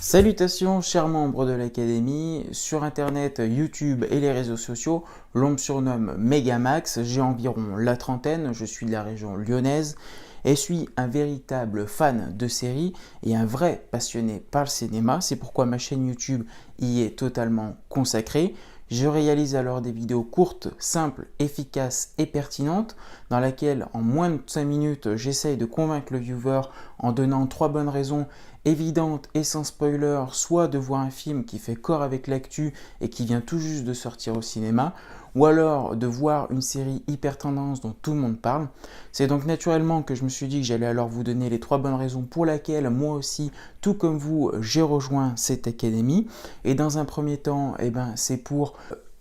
Salutations chers membres de l'Académie, sur internet, YouTube et les réseaux sociaux, l'on me surnomme Megamax, j'ai environ la trentaine, je suis de la région lyonnaise et suis un véritable fan de séries et un vrai passionné par le cinéma, c'est pourquoi ma chaîne YouTube y est totalement consacrée. Je réalise alors des vidéos courtes, simples, efficaces et pertinentes dans laquelle en moins de 5 minutes j'essaye de convaincre le viewer en donnant 3 bonnes raisons évidentes et sans spoiler, soit de voir un film qui fait corps avec l'actu et qui vient tout juste de sortir au cinéma, ou alors de voir une série hyper tendance dont tout le monde parle. C'est donc naturellement que je me suis dit que j'allais alors vous donner les 3 bonnes raisons pour lesquelles moi aussi, tout comme vous, j'ai rejoint cette académie. Et dans un premier temps, c'est pour,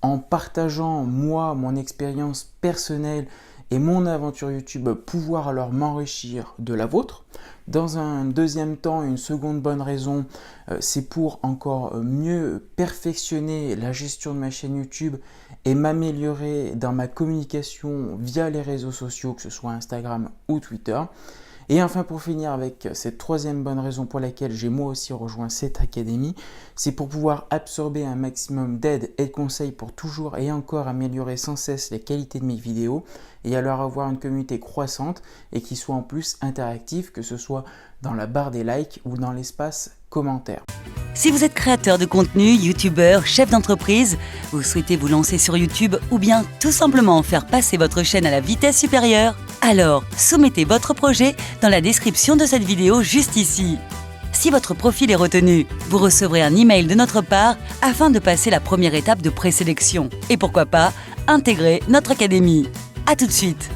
en partageant moi, mon expérience personnelle et mon aventure YouTube, pouvoir alors m'enrichir de la vôtre. Dans un deuxième temps, une seconde bonne raison, c'est pour encore mieux perfectionner la gestion de ma chaîne YouTube et m'améliorer dans ma communication via les réseaux sociaux, que ce soit Instagram ou Twitter. Et enfin, pour finir avec cette troisième bonne raison pour laquelle j'ai moi aussi rejoint cette académie, c'est pour pouvoir absorber un maximum d'aide et de conseils pour toujours et encore améliorer sans cesse les qualités de mes vidéos et alors avoir une communauté croissante et qui soit en plus interactive, que ce soit dans la barre des likes ou dans l'espace commentaires. Si vous êtes créateur de contenu, youtubeur, chef d'entreprise, vous souhaitez vous lancer sur YouTube ou bien tout simplement faire passer votre chaîne à la vitesse supérieure, alors soumettez votre projet dans la description de cette vidéo juste ici. Si votre profil est retenu, vous recevrez un email de notre part afin de passer la première étape de présélection et pourquoi pas intégrer notre académie. À tout de suite.